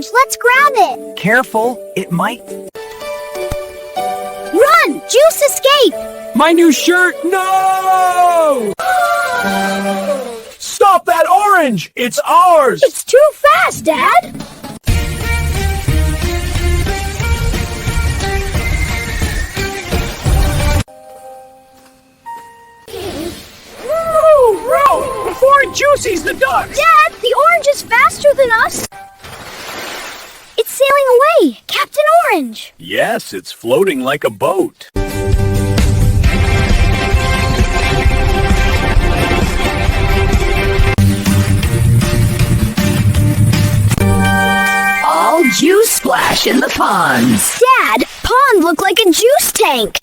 orange! Let's grab it! Careful, it might... Run! Juice escape! My new shirt! No! Stop that orange! It's ours! It's too fast, Dad! Row! Before Juice sees the ducks! Dad, the orange is faster than us! It's sailing away! Captain Orange! Yes, it's floating like a boat. All juice splash in the ponds. Dad, pond look like a juice tank!